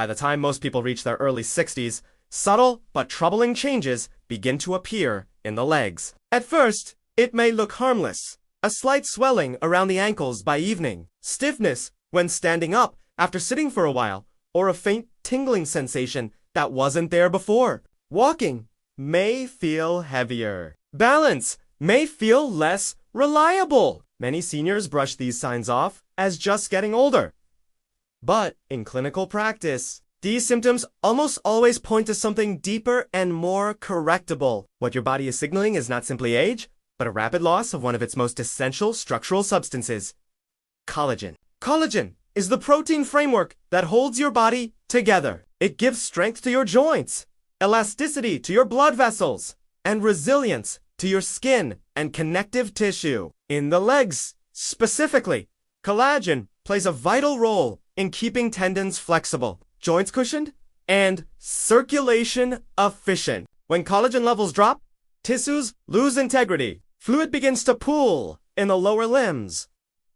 By the time most people reach their early 60s, subtle but troubling changes begin to appear in the legs. At first, it may look harmless. A slight swelling around the ankles by evening, stiffness when standing up after sitting for a while, or a faint tingling sensation that wasn't there before. Walking may feel heavier. Balance may feel less reliable. Many seniors brush these signs off as just getting older. But in clinical practice, these symptoms almost always point to something deeper and more correctable. What your body is signaling is not simply age, but a rapid loss of one of its most essential structural substances, collagen. Collagen is the protein framework that holds your body together. It gives strength to your joints, elasticity to your blood vessels, and resilience to your skin and connective tissue. In the legs, specifically, collagen plays a vital role in keeping tendons flexible, joints cushioned, and circulation efficient. When collagen levels drop, tissues lose integrity. Fluid begins to pool in the lower limbs.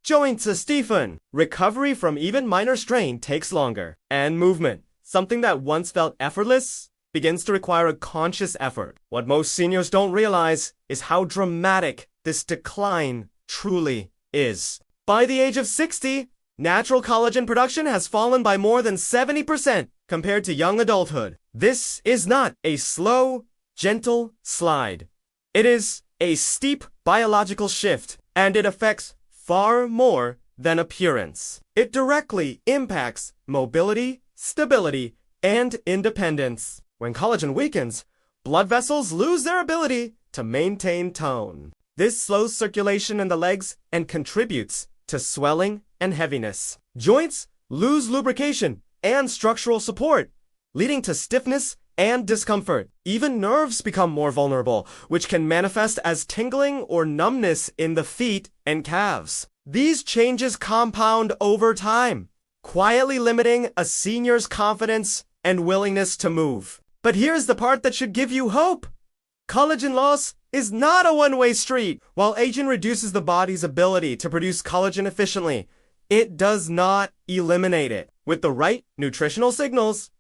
Joints stiffen. Recovery from even minor strain takes longer. And movement, something that once felt effortless, begins to require a conscious effort. What most seniors don't realize is how dramatic this decline truly is. By the age of 60, natural collagen production has fallen by more than 70% compared to young adulthood. This is not a slow, gentle slide. It is a steep biological shift, and it affects far more than appearance. It directly impacts mobility, stability, and independence. When collagen weakens, blood vessels lose their ability to maintain tone. This slows circulation in the legs and contributes to swelling and heaviness. Joints lose lubrication and structural support, leading to stiffness and discomfort. Even nerves become more vulnerable, which can manifest as tingling or numbness in the feet and calves. These changes compound over time, quietly limiting a senior's confidence and willingness to move. But here's the part that should give you hope. Collagen loss is not a one-way street. While aging reduces the body's ability to produce collagen efficiently, it does not eliminate it. With the right nutritional signals,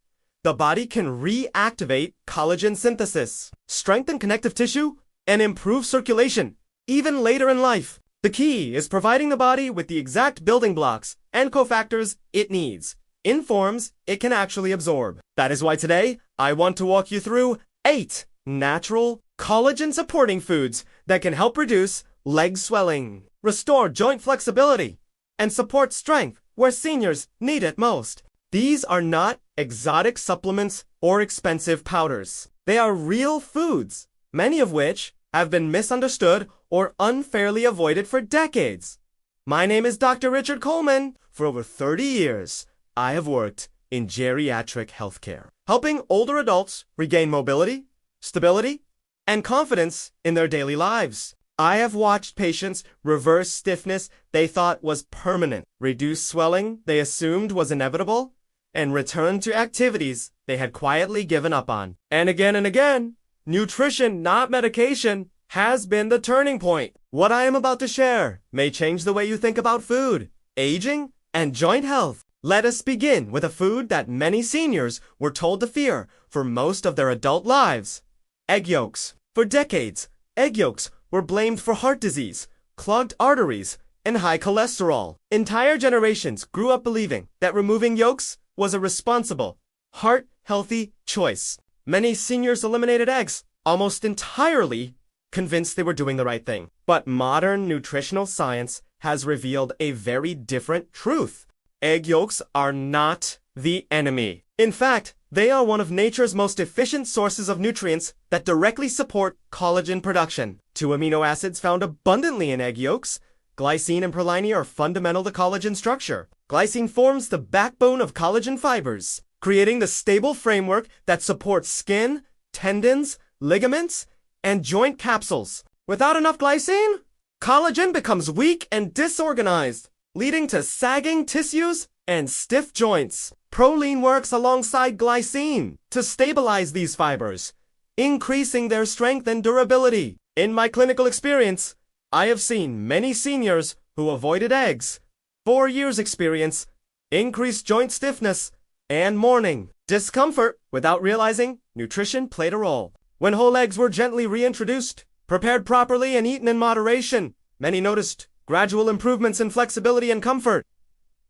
the body can reactivate collagen synthesis, strengthen connective tissue, and improve circulation, even later in life. The key is providing the body with the exact building blocks and cofactors it needs, in forms it can actually absorb. That is why today, I want to walk you through 8 natural collagen-supporting foods that can help reduce leg swelling, restore joint flexibility, and support strength where seniors need it most. These are not exotic supplements or expensive powders. They are real foods, many of which have been misunderstood or unfairly avoided for decades. My name is Dr. Richard Coleman. For over 30 years, I have worked in geriatric healthcare, helping older adults regain mobility, stability, and confidence in their daily lives. I have watched patients reverse stiffness they thought was permanent, reduce swelling they assumed was inevitable, and return to activities they had quietly given up on. And again, nutrition, not medication, has been the turning point. What I am about to share may change the way you think about food, aging, and joint health. Let us begin with a food that many seniors were told to fear for most of their adult lives: egg yolks. For decades, egg yolks were blamed for heart disease, clogged arteries, and high cholesterol. Entire generations grew up believing that removing yolks was a responsible, heart-healthy choice. Many seniors eliminated eggs almost entirely, convinced they were doing the right thing. But modern nutritional science has revealed a very different truth. Egg yolks are not the enemy. In fact, they are one of nature's most efficient sources of nutrients that directly support collagen production. 2 amino acids found abundantly in egg yolks, glycine and proline, are fundamental to collagen structure. Glycine forms the backbone of collagen fibers, creating the stable framework that supports skin, tendons, ligaments, and joint capsules. Without enough glycine, collagen becomes weak and disorganized, leading to sagging tissues and stiff joints. Proline works alongside glycine to stabilize these fibers, increasing their strength and durability. In my clinical experience, I have seen many seniors who avoided eggs. 4 years experience, increased joint stiffness, and morning discomfort. Without realizing, nutrition played a role. When whole eggs were gently reintroduced, prepared properly and eaten in moderation, many noticed gradual improvements in flexibility and comfort.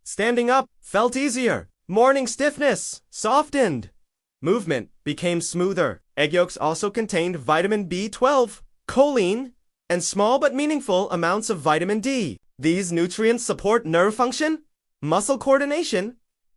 Standing up felt easier. Morning stiffness softened. Movement became smoother. Egg yolks also contained vitamin B12, choline, and small but meaningful amounts of vitamin D. These nutrients support nerve function, muscle coordination,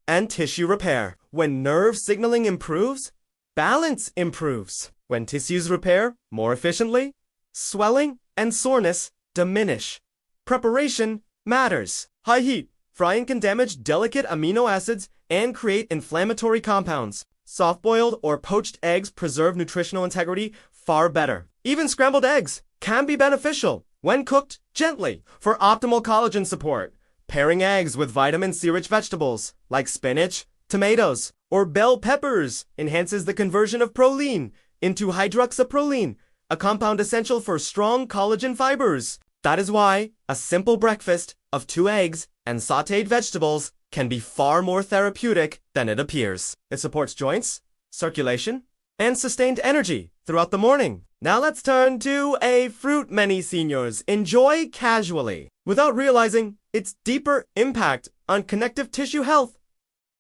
and tissue repair. When nerve signaling improves, balance improves. When tissues repair more efficiently, swelling and soreness diminish. Preparation matters. High heat frying can damage delicate amino acids and create inflammatory compounds. Soft-boiled or poached eggs preserve nutritional integrity far better. Even scrambled eggs can be beneficial when cooked gently for optimal collagen support. Pairing eggs with vitamin C-rich vegetables like spinach, tomatoes, or bell peppers enhances the conversion of proline into hydroxyproline, a compound essential for strong collagen fibers. That is why a simple breakfast of 2 eggs and sautéed vegetables can be far more therapeutic than it appears. It supports joints, circulation, and sustained energy throughout the morning. Now let's turn to a fruit many seniors enjoy casually without realizing its deeper impact on connective tissue health.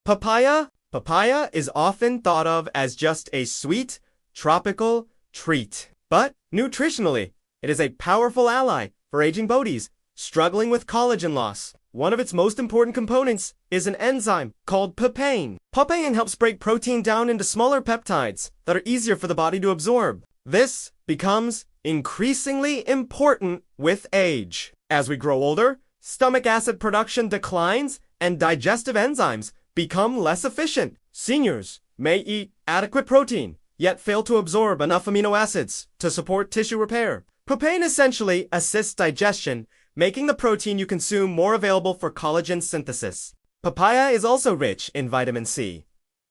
Papaya. Papaya is often thought of as just a sweet, tropical treat. But nutritionally, it is a powerful ally for aging bodies struggling with collagen loss. One of its most important components is an enzyme called papain. Papain helps break protein down into smaller peptides that are easier for the body to absorb. This becomes increasingly important with age. As we grow older, stomach acid production declines and digestive enzymes become less efficient. Seniors may eat adequate protein, yet fail to absorb enough amino acids to support tissue repair. Papain essentially assists digestion, making the protein you consume more available for collagen synthesis. Papaya is also rich in vitamin C,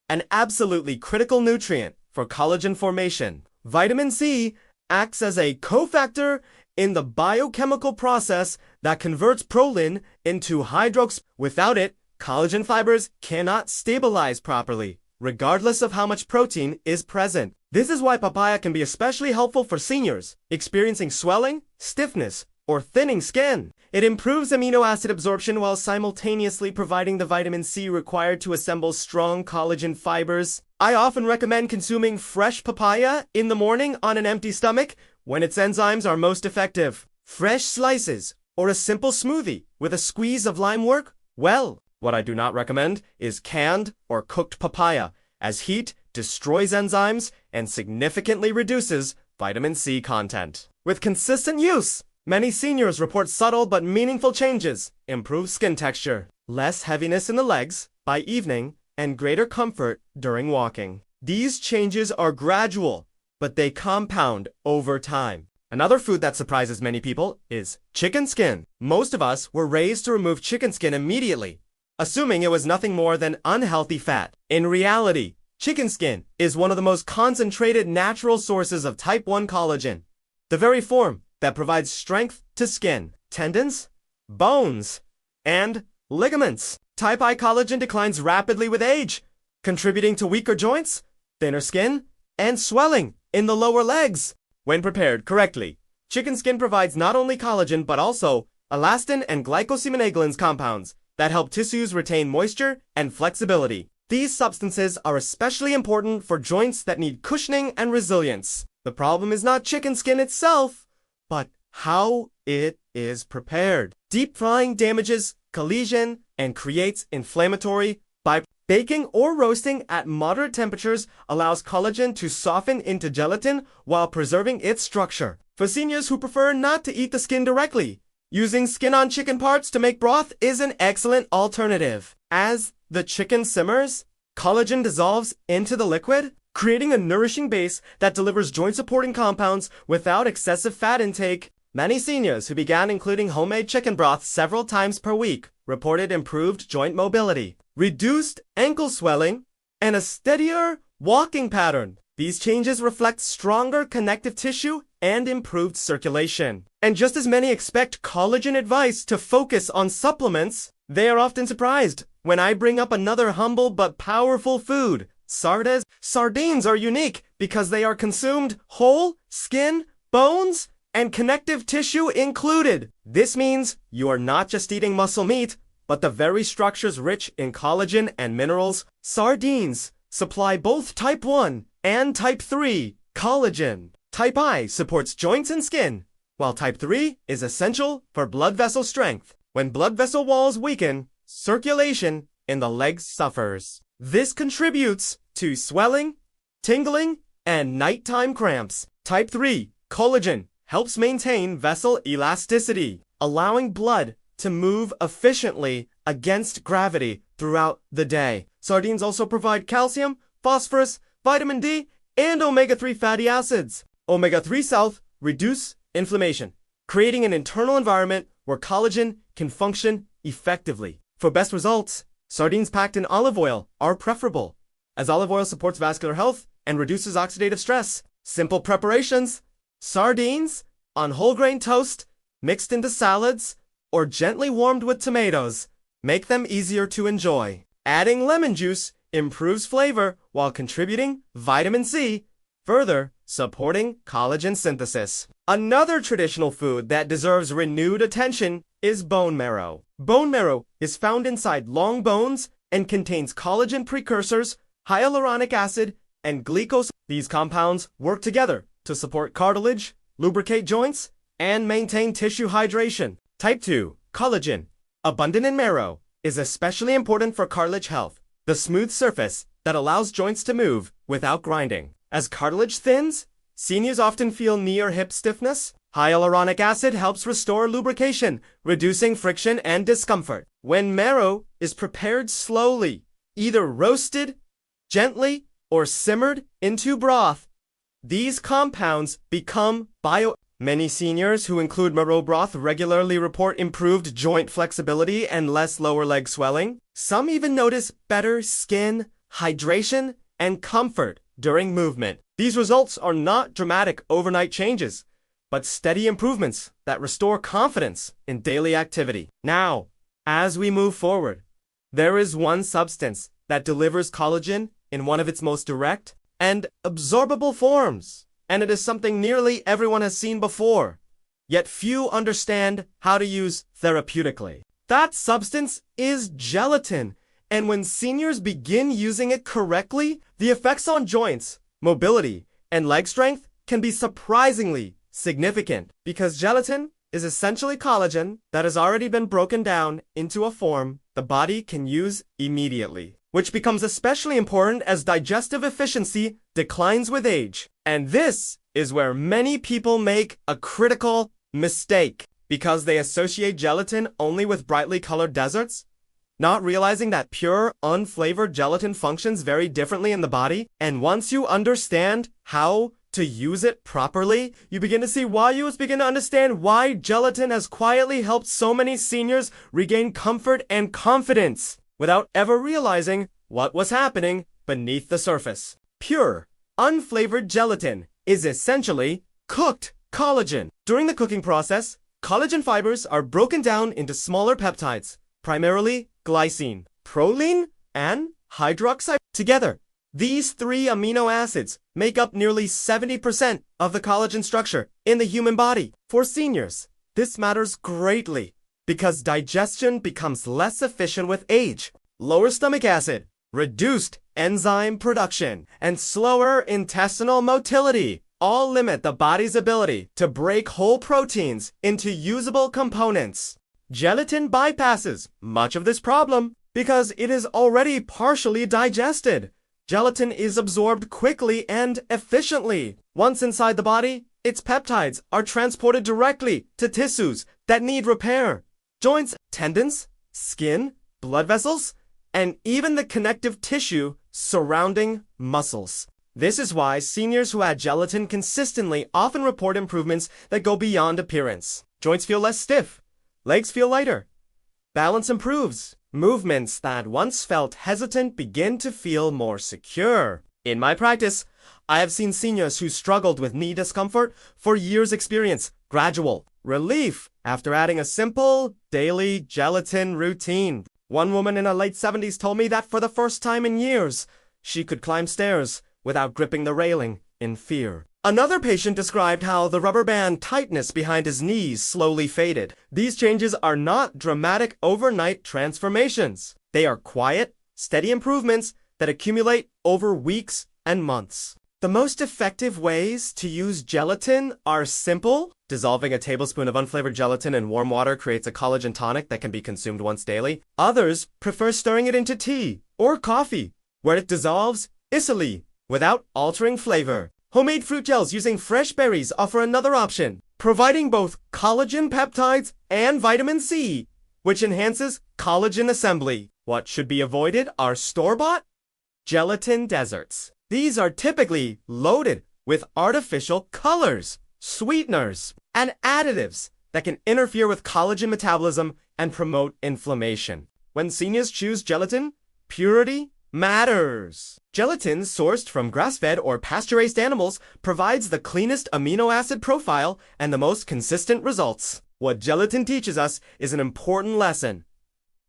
an absolutely critical nutrient for collagen formation. Vitamin C acts as a cofactor in the biochemical process that converts proline into hydrox. Without it, collagen fibers cannot stabilize properly, regardless of how much protein is present. This is why papaya can be especially helpful for seniors experiencing swelling, stiffness, or thinning skin. It improves amino acid absorption while simultaneously providing the vitamin C required to assemble strong collagen fibers. I often recommend consuming fresh papaya in the morning on an empty stomach when its enzymes are most effective. Fresh slices or a simple smoothie with a squeeze of lime work well. What I do not recommend is canned or cooked papaya, as heat destroys enzymes and significantly reduces vitamin C content. With consistent use, many seniors report subtle but meaningful changes: improved skin texture, less heaviness in the legs by evening, and greater comfort during walking. These changes are gradual, but they compound over time. Another food that surprises many people is chicken skin. Most of us were raised to remove chicken skin immediately, assuming it was nothing more than unhealthy fat. In reality, chicken skin is one of the most concentrated natural sources of type 1 collagen, the very form that provides strength to skin, tendons, bones, and ligaments. Type I collagen declines rapidly with age, contributing to weaker joints, thinner skin, and swelling in the lower legs. When prepared correctly, chicken skin provides not only collagen but also elastin and glycosaminoglycans compounds that help tissues retain moisture and flexibility. These substances are especially important for joints that need cushioning and resilience. The problem is not chicken skin itself, but how it is prepared. Deep frying damages collagen and creates inflammatory by baking or roasting at moderate temperatures allows collagen to soften into gelatin while preserving its structure. For seniors who prefer not to eat the skin directly, using skin-on chicken parts to make broth is an excellent alternative. As the chicken simmers, collagen dissolves into the liquid, creating a nourishing base that delivers joint-supporting compounds without excessive fat intake. Many seniors who began including homemade chicken broth several times per week reported improved joint mobility, reduced ankle swelling, and a steadier walking pattern. These changes reflect stronger connective tissue and improved circulation. And just as many expect collagen advice to focus on supplements, they are often surprised when I bring up another humble but powerful food, sardines. Sardines are unique because they are consumed whole, skin, bones, and connective tissue included. This means you are not just eating muscle meat, but the very structures rich in collagen and minerals. Sardines supply both type 1 and type 3 collagen. Type I supports joints and skin, while type 3 is essential for blood vessel strength. When blood vessel walls weaken, circulation in the legs suffers. This contributes to swelling, tingling, and nighttime cramps. Type 3 collagen helps maintain vessel elasticity, allowing blood to move efficiently against gravity throughout the day. Sardines also provide calcium, phosphorus, vitamin D, and omega-3 fatty acids. Omega-3 help reduce inflammation, creating an internal environment where collagen can function effectively. For best results, sardines packed in olive oil are preferable, as olive oil supports vascular health and reduces oxidative stress. Simple preparations: sardines on whole grain toast, mixed into salads, or gently warmed with tomatoes. Make them easier to enjoy. Adding lemon juice improves flavor while contributing vitamin C, further supporting collagen synthesis. Another traditional food that deserves renewed attention is bone marrow. Bone marrow is found inside long bones and contains collagen precursors, hyaluronic acid, and glucose. These compounds work together to support cartilage, lubricate joints, and maintain tissue hydration. Type 2 collagen, abundant in marrow, is especially important for cartilage health, the smooth surface that allows joints to move without grinding. As cartilage thins, seniors often feel knee or hip stiffness. Hyaluronic acid helps restore lubrication, reducing friction and discomfort. When marrow is prepared slowly, either roasted, gently, or simmered into broth, these compounds become Many seniors who include marrow broth regularly report improved joint flexibility and less lower leg swelling. Some even notice better skin, hydration, and comfort during movement. These results are not dramatic overnight changes, but steady improvements that restore confidence in daily activity. Now, as we move forward, there is one substance that delivers collagen in one of its most direct and absorbable forms. And it is something nearly everyone has seen before, yet few understand how to use therapeutically. That substance is gelatin, and when seniors begin using it correctly, the effects on joints, mobility, and leg strength can be surprisingly significant, because gelatin is essentially collagen that has already been broken down into a form the body can use immediately, which becomes especially important as digestive efficiency declines with age. And this is where many people make a critical mistake, because they associate gelatin only with brightly colored desserts, not realizing that pure, unflavored gelatin functions very differently in the body. And once you understand how to use it properly, you begin to understand why gelatin has quietly helped so many seniors regain comfort and confidence without ever realizing what was happening beneath the surface. Pure, unflavored gelatin is essentially cooked collagen. During the cooking process, collagen fibers are broken down into smaller peptides, primarily glycine, proline, and hydroxide. Together, these three amino acids make up nearly 70% of the collagen structure in the human body. For seniors, this matters greatly because digestion becomes less efficient with age. Lower stomach acid, reduced enzyme production, and slower intestinal motility all limit the body's ability to break whole proteins into usable components. Gelatin bypasses much of this problem because it is already partially digested. Gelatin is absorbed quickly and efficiently. Once inside the body, its peptides are transported directly to tissues that need repair. Joints, tendons, skin, blood vessels, and even the connective tissue surrounding muscles. This is why seniors who add gelatin consistently often report improvements that go beyond appearance. Joints feel less stiff, legs feel lighter, balance improves, movements that once felt hesitant begin to feel more secure. In my practice, I have seen seniors who struggled with knee discomfort for years experience gradual relief after adding a simple daily gelatin routine. One woman in her late 70s told me that for the first time in years, she could climb stairs without gripping the railing in fear. Another patient described how the rubber band tightness behind his knees slowly faded. These changes are not dramatic overnight transformations. They are quiet, steady improvements that accumulate over weeks and months. The most effective ways to use gelatin are simple. Dissolving a tablespoon of unflavored gelatin in warm water creates a collagen tonic that can be consumed once daily. Others prefer stirring it into tea or coffee, where it dissolves easily without altering flavor. Homemade fruit gels using fresh berries offer another option, providing both collagen peptides and vitamin C, which enhances collagen assembly. What should be avoided are store-bought gelatin deserts. These are typically loaded with artificial colors, sweeteners, and additives that can interfere with collagen metabolism and promote inflammation. When seniors choose gelatin, purity matters. Gelatin sourced from grass-fed or pasture-raised animals provides the cleanest amino acid profile and the most consistent results. What gelatin teaches us is an important lesson.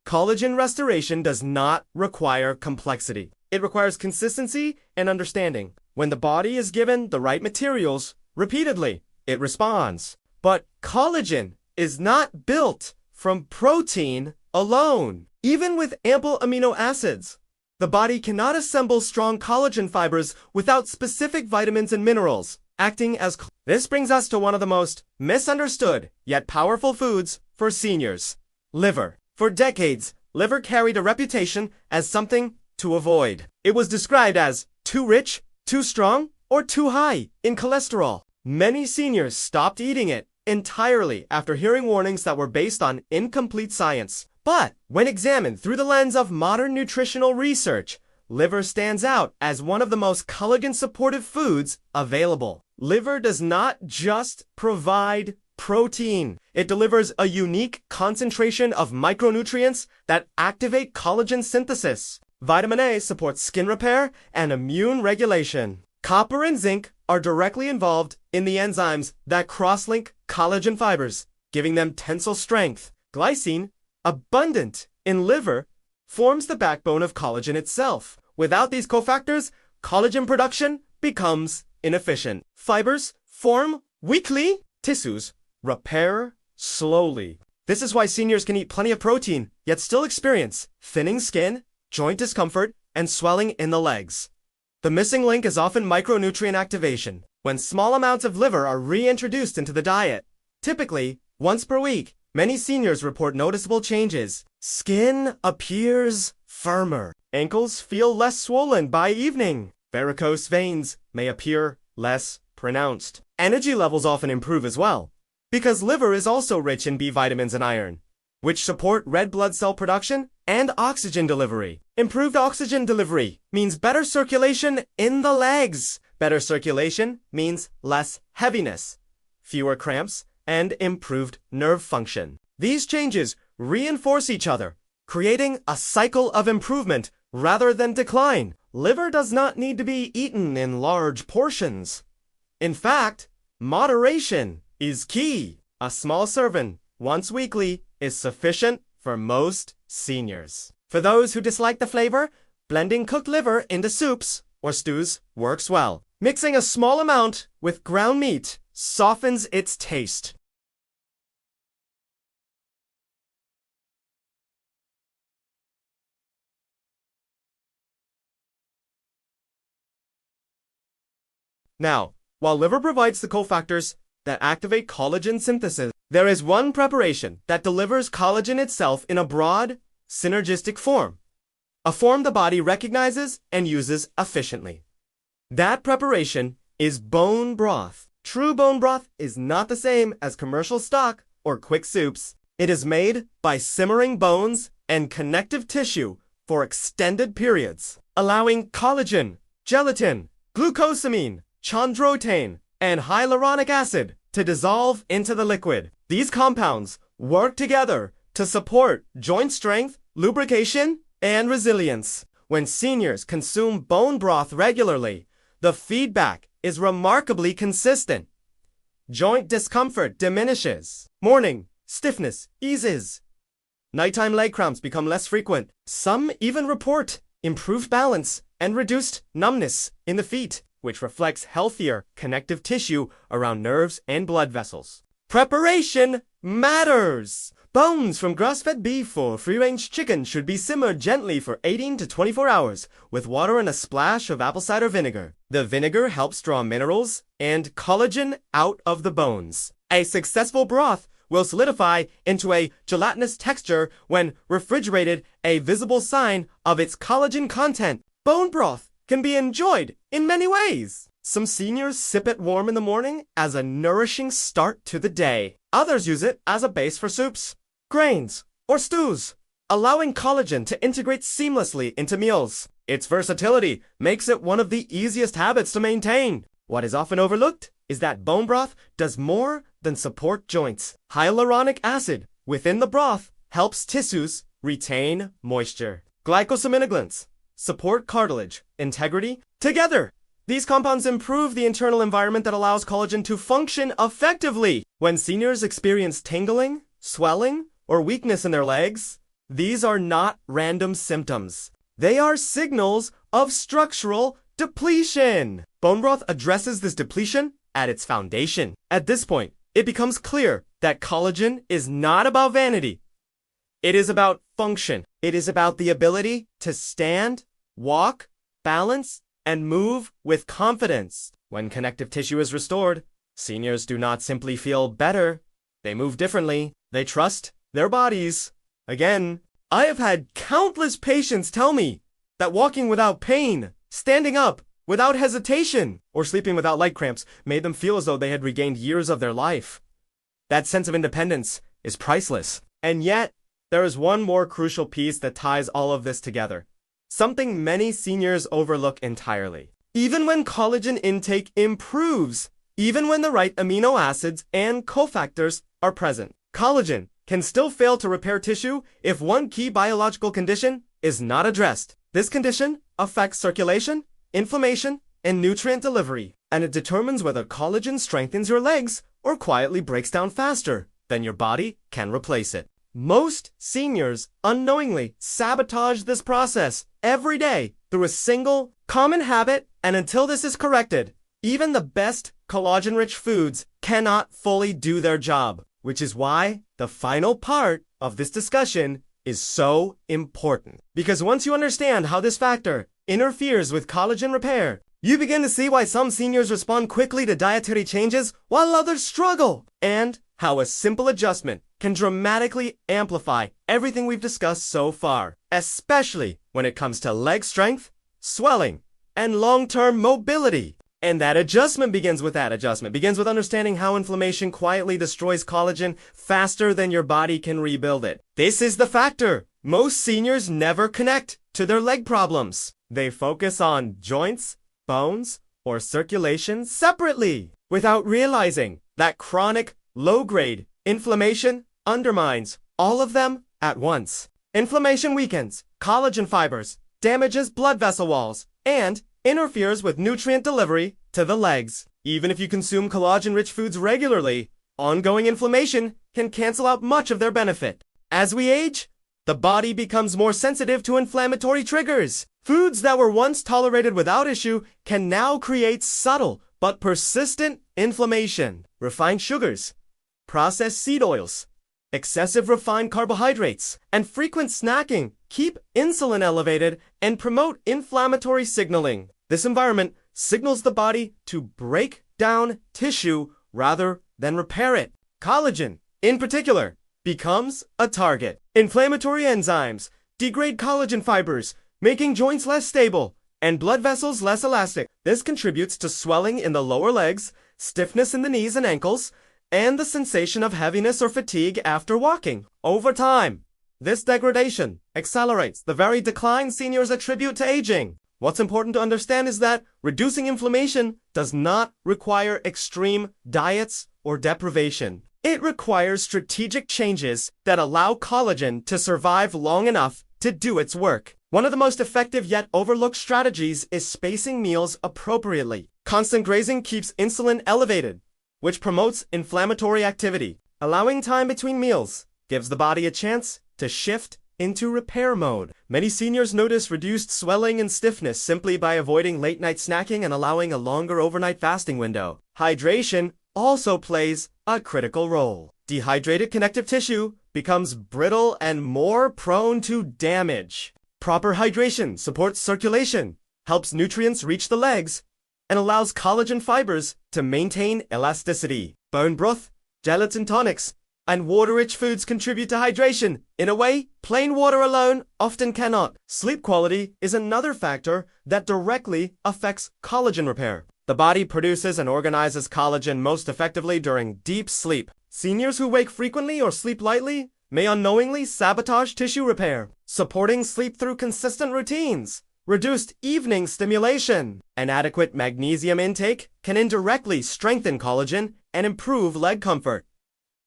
Collagen restoration does not require complexity. It requires consistency and understanding. When the body is given the right materials repeatedly, it responds. But collagen is not built from protein alone. Even with ample amino acids, the body cannot assemble strong collagen fibers without specific vitamins and minerals, acting as This brings us to one of the most misunderstood yet powerful foods for seniors: liver. For decades, liver carried a reputation as something to avoid. It was described as too rich, too strong, or too high in cholesterol. Many seniors stopped eating it entirely after hearing warnings that were based on incomplete science. But when examined through the lens of modern nutritional research, liver stands out as one of the most collagen-supportive foods available. Liver does not just provide protein. It delivers a unique concentration of micronutrients that activate collagen synthesis. Vitamin A supports skin repair and immune regulation. Copper and zinc are directly involved in the enzymes that cross-link collagen fibers, giving them tensile strength. Glycine, abundant in liver, forms the backbone of collagen itself. Without these cofactors, collagen production becomes inefficient. Fibers form weakly. Tissues repair slowly. This is why seniors can eat plenty of protein, yet still experience thinning skin, joint discomfort, and swelling in the legs. The missing link is often micronutrient activation. When small amounts of liver are reintroduced into the diet, typically once per week, many seniors report noticeable changes. Skin appears firmer. Ankles feel less swollen by evening. Varicose veins may appear less pronounced. Energy levels often improve as well, because liver is also rich in B vitamins and iron, which support red blood cell production and oxygen delivery. Improved oxygen delivery means better circulation in the legs. Better circulation means less heaviness, fewer cramps, and improved nerve function. These changes reinforce each other, creating a cycle of improvement rather than decline. Liver does not need to be eaten in large portions. In fact, moderation is key. A small serving once weekly is sufficient for most seniors. For those who dislike the flavor, blending cooked liver into soups or stews works well. Mixing a small amount with ground meat softens its taste. Now, while liver provides the cofactors that activate collagen synthesis, there is one preparation that delivers collagen itself in a broad, synergistic form, a form the body recognizes and uses efficiently. That preparation is bone broth. True bone broth is not the same as commercial stock or quick soups. It is made by simmering bones and connective tissue for extended periods, allowing collagen, gelatin, glucosamine, chondroitin, and hyaluronic acid to dissolve into the liquid. These compounds work together to support joint strength, lubrication, and resilience. When seniors consume bone broth regularly, the feedback is remarkably consistent. Joint discomfort diminishes. Morning stiffness eases. Nighttime leg cramps become less frequent. Some even report improved balance and reduced numbness in the feet, which reflects healthier connective tissue around nerves and blood vessels. Preparation matters! Bones from grass-fed beef or free-range chicken should be simmered gently for 18 to 24 hours with water and a splash of apple cider vinegar. The vinegar helps draw minerals and collagen out of the bones. A successful broth will solidify into a gelatinous texture when refrigerated, a visible sign of its collagen content. Bone broth can be enjoyed in many ways. Some seniors sip it warm in the morning as a nourishing start to the day. Others use it as a base for soups, grains, or stews, allowing collagen to integrate seamlessly into meals. Its versatility makes it one of the easiest habits to maintain. What is often overlooked is that bone broth does more than support joints. Hyaluronic acid within the broth helps tissues retain moisture. Glycosaminoglycans support cartilage integrity. Together, these compounds improve the internal environment that allows collagen to function effectively. When seniors experience tingling, swelling, or weakness in their legs, these are not random symptoms. They are signals of structural depletion. Bone broth addresses this depletion at its foundation. At this point, it becomes clear that collagen is not about vanity. It is about function. It is about the ability to stand, walk, balance, and move with confidence. When connective tissue is restored, seniors do not simply feel better. They move differently. They trust their bodies. Again, I have had countless patients tell me that walking without pain, standing up without hesitation, or sleeping without leg cramps made them feel as though they had regained years of their life. That sense of independence is priceless. And yet, there is one more crucial piece that ties all of this together. Something many seniors overlook entirely. Even when collagen intake improves, even when the right amino acids and cofactors are present, collagen can still fail to repair tissue if one key biological condition is not addressed. This condition affects circulation, inflammation, and nutrient delivery, and it determines whether collagen strengthens your legs or quietly breaks down faster than your body can replace it. Most seniors unknowingly sabotage this process every day through a single common habit, and until this is corrected, even the best collagen-rich foods cannot fully do their job, which is why the final part of this discussion is so important. Because once you understand how this factor interferes with collagen repair, you begin to see why some seniors respond quickly to dietary changes while others struggle, and how a simple adjustment can dramatically amplify everything we've discussed so far, especially when it comes to leg strength, swelling, and long-term mobility. And that adjustment begins with understanding how inflammation quietly destroys collagen faster than your body can rebuild it. This is the factor most seniors never connect to their leg problems. They focus on joints, bones, or circulation separately, without realizing that chronic, low-grade inflammation undermines all of them at once. Inflammation weakens collagen fibers, damages blood vessel walls, and interferes with nutrient delivery to the legs. Even if you consume collagen-rich foods regularly, ongoing inflammation can cancel out much of their benefit. As we age, the body becomes more sensitive to inflammatory triggers. Foods that were once tolerated without issue can now create subtle but persistent inflammation. Refined sugars, processed seed oils, excessive refined carbohydrates, and frequent snacking keep insulin elevated and promote inflammatory signaling. This environment signals the body to break down tissue rather than repair it. Collagen, in particular, becomes a target. Inflammatory enzymes degrade collagen fibers, making joints less stable and blood vessels less elastic. This contributes to swelling in the lower legs, stiffness in the knees and ankles, and the sensation of heaviness or fatigue after walking. Over time, this degradation accelerates the very decline seniors attribute to aging. What's important to understand is that reducing inflammation does not require extreme diets or deprivation. It requires strategic changes that allow collagen to survive long enough to do its work. One of the most effective yet overlooked strategies is spacing meals appropriately. Constant grazing keeps insulin elevated, which promotes inflammatory activity. Allowing time between meals gives the body a chance to shift into repair mode. Many seniors notice reduced swelling and stiffness simply by avoiding late-night snacking and allowing a longer overnight fasting window. Hydration also plays a critical role. Dehydrated connective tissue becomes brittle and more prone to damage. Proper hydration supports circulation, helps nutrients reach the legs, and allows collagen fibers to maintain elasticity. Bone broth, gelatin tonics, and water-rich foods contribute to hydration in a way plain water alone often cannot. Sleep quality is another factor that directly affects collagen repair. The body produces and organizes collagen most effectively during deep sleep. Seniors who wake frequently or sleep lightly may unknowingly sabotage tissue repair. Supporting sleep through consistent routines, reduced evening stimulation, and adequate magnesium intake can indirectly strengthen collagen and improve leg comfort.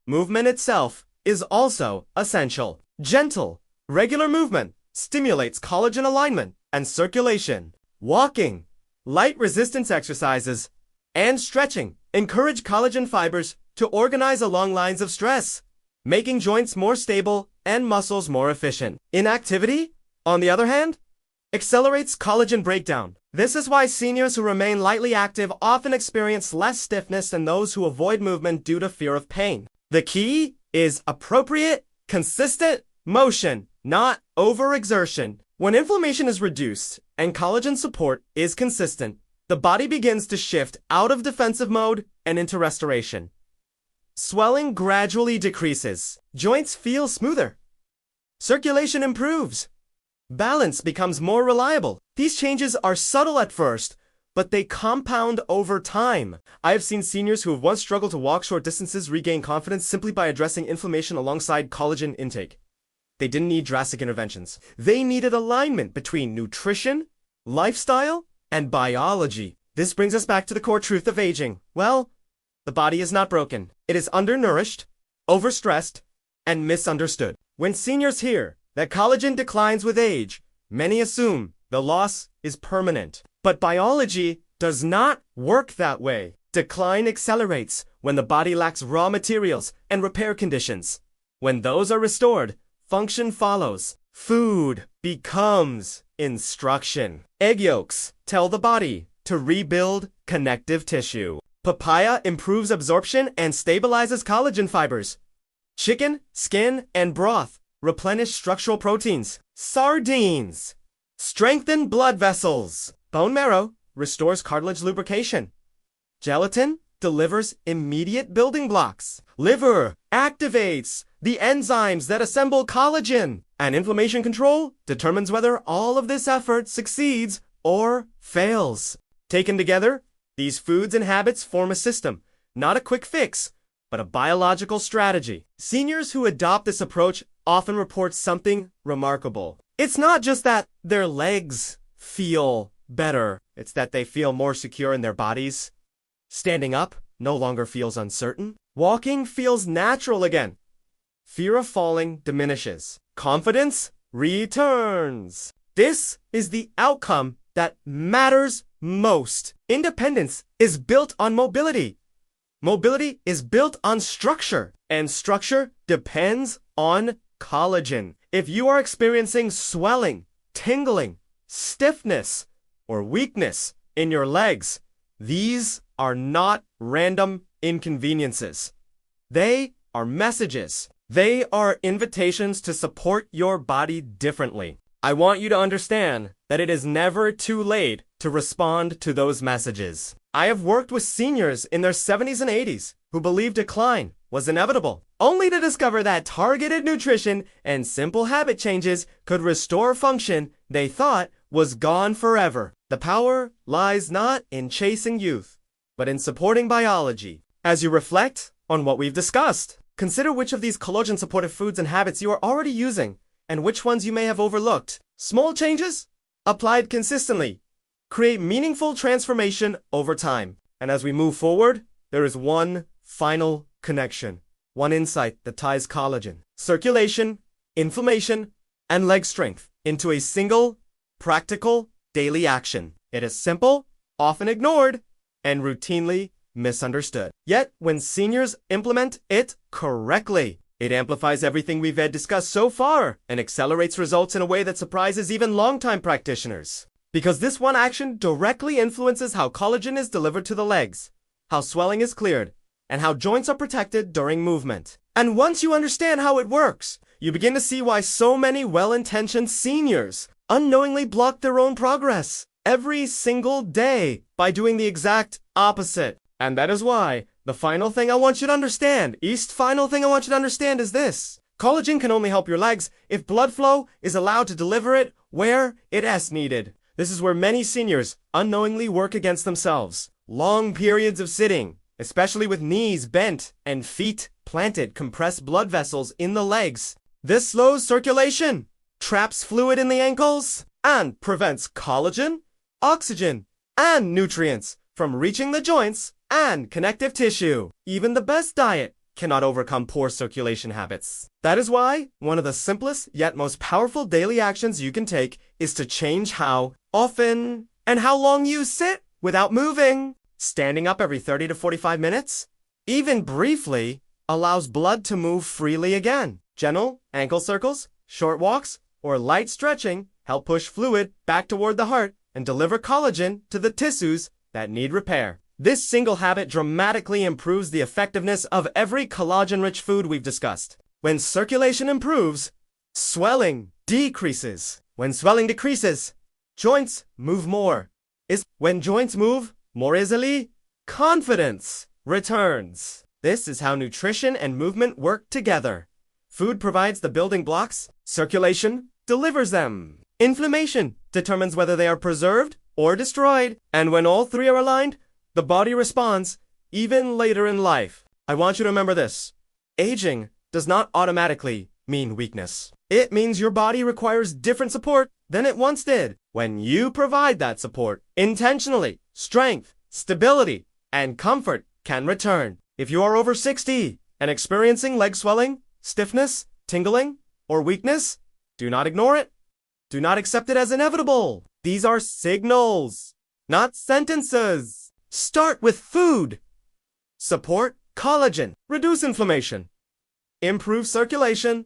Movement itself is also essential. Gentle, regular movement stimulates collagen alignment and circulation. Walking, light resistance exercises, and stretching encourage collagen fibers to organize along lines of stress, making joints more stable and muscles more efficient. Inactivity, on the other hand, accelerates collagen breakdown. This is why seniors who remain lightly active often experience less stiffness than those who avoid movement due to fear of pain. The key is appropriate, consistent motion, not overexertion. When inflammation is reduced and collagen support is consistent, the body begins to shift out of defensive mode and into restoration. Swelling gradually decreases. Joints feel smoother. Circulation improves. Balance becomes more reliable. These changes are subtle at first, but they compound over time. I have seen seniors who have once struggled to walk short distances regain confidence simply by addressing inflammation alongside collagen intake. They didn't need drastic interventions. They needed alignment between nutrition, lifestyle, and biology. This brings us back to the core truth of aging. Well, the body is not broken. It is undernourished, overstressed, and misunderstood. When seniors hear that collagen declines with age, many assume the loss is permanent. But biology does not work that way. Decline accelerates when the body lacks raw materials and repair conditions. When those are restored, function follows. Food becomes instruction. Egg yolks tell the body to rebuild connective tissue. Papaya improves absorption and stabilizes collagen fibers. Chicken, skin, and broth replenish structural proteins. Sardines strengthen blood vessels. Bone marrow restores cartilage lubrication. Gelatin delivers immediate building blocks. Liver activates the enzymes that assemble collagen. And inflammation control determines whether all of this effort succeeds or fails. Taken together, these foods and habits form a system, not a quick fix, but a biological strategy. Seniors who adopt this approach often report something remarkable. It's not just that their legs feel better, it's that they feel more secure in their bodies. Standing up no longer feels uncertain. Walking feels natural again. Fear of falling diminishes. Confidence returns. This is the outcome that matters most. Independence is built on mobility. Mobility is built on structure, and structure depends on collagen. If you are experiencing swelling, tingling, stiffness, or weakness in your legs, these are not random inconveniences. They are messages. They are invitations to support your body differently. I want you to understand that it is never too late to respond to those messages. I have worked with seniors in their 70s and 80s who believed decline was inevitable, only to discover that targeted nutrition and simple habit changes could restore function they thought was gone forever. The power lies not in chasing youth, but in supporting biology. As you reflect on what we've discussed, consider which of these collagen-supportive foods and habits you are already using and which ones you may have overlooked. Small changes, applied consistently, create meaningful transformation over time. And as we move forward, there is one final connection, one insight that ties collagen, circulation, inflammation, and leg strength into a single, practical, daily action. It is simple, often ignored, and routinely misunderstood. Yet, when seniors implement it correctly, It amplifies everything we've discussed so far and accelerates results in a way that surprises even longtime practitioners. Because this one action directly influences how collagen is delivered to the legs, how swelling is cleared, and how joints are protected during movement. And once you understand how it works, you begin to see why so many well-intentioned seniors unknowingly block their own progress every single day by doing the exact opposite. And that is why the final thing I want you to understand, is this. Collagen can only help your legs if blood flow is allowed to deliver it where it is needed. This is where many seniors unknowingly work against themselves. Long periods of sitting, especially with knees bent and feet planted, compress blood vessels in the legs. This slows circulation, traps fluid in the ankles, and prevents collagen, oxygen, and nutrients from reaching the joints and connective tissue. Even the best diet cannot overcome poor circulation habits. That is why one of the simplest yet most powerful daily actions you can take is to change how often and how long you sit without moving. Standing up every 30 to 45 minutes, even briefly, allows blood to move freely again. Gentle ankle circles, short walks, or light stretching help push fluid back toward the heart and deliver collagen to the tissues that need repair. This single habit dramatically improves the effectiveness of every collagen-rich food we've discussed. When circulation improves, swelling decreases. When swelling decreases, joints move more. When joints move more easily, confidence returns. This is how nutrition and movement work together. Food provides the building blocks, circulation delivers them. Inflammation determines whether they are preserved or destroyed, and when all three are aligned, the body responds even later in life. I want you to remember this. Aging does not automatically mean weakness. It means your body requires different support than it once did. When you provide that support intentionally, strength, stability, and comfort can return. If you are over 60 and experiencing leg swelling, stiffness, tingling, or weakness, do not ignore it. Do not accept it as inevitable. These are signals, not sentences. Start with food. Support collagen. Reduce inflammation. Improve circulation.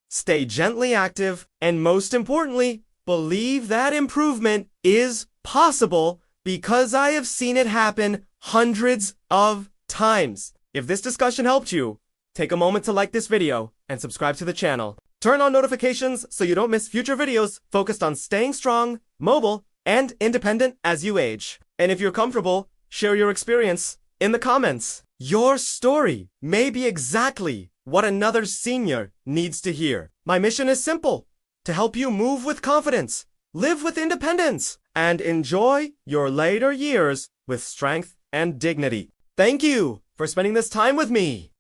Stay gently active. And most importantly, believe that improvement is possible because I have seen it happen hundreds of times. If this discussion helped you, take a moment to like this video and subscribe to the channel. Turn on notifications so you don't miss future videos focused on staying strong, mobile, and independent as you age. And if you're comfortable, share your experience in the comments. Your story may be exactly what another senior needs to hear. My mission is simple: to help you move with confidence, live with independence, and enjoy your later years with strength and dignity. Thank you for spending this time with me.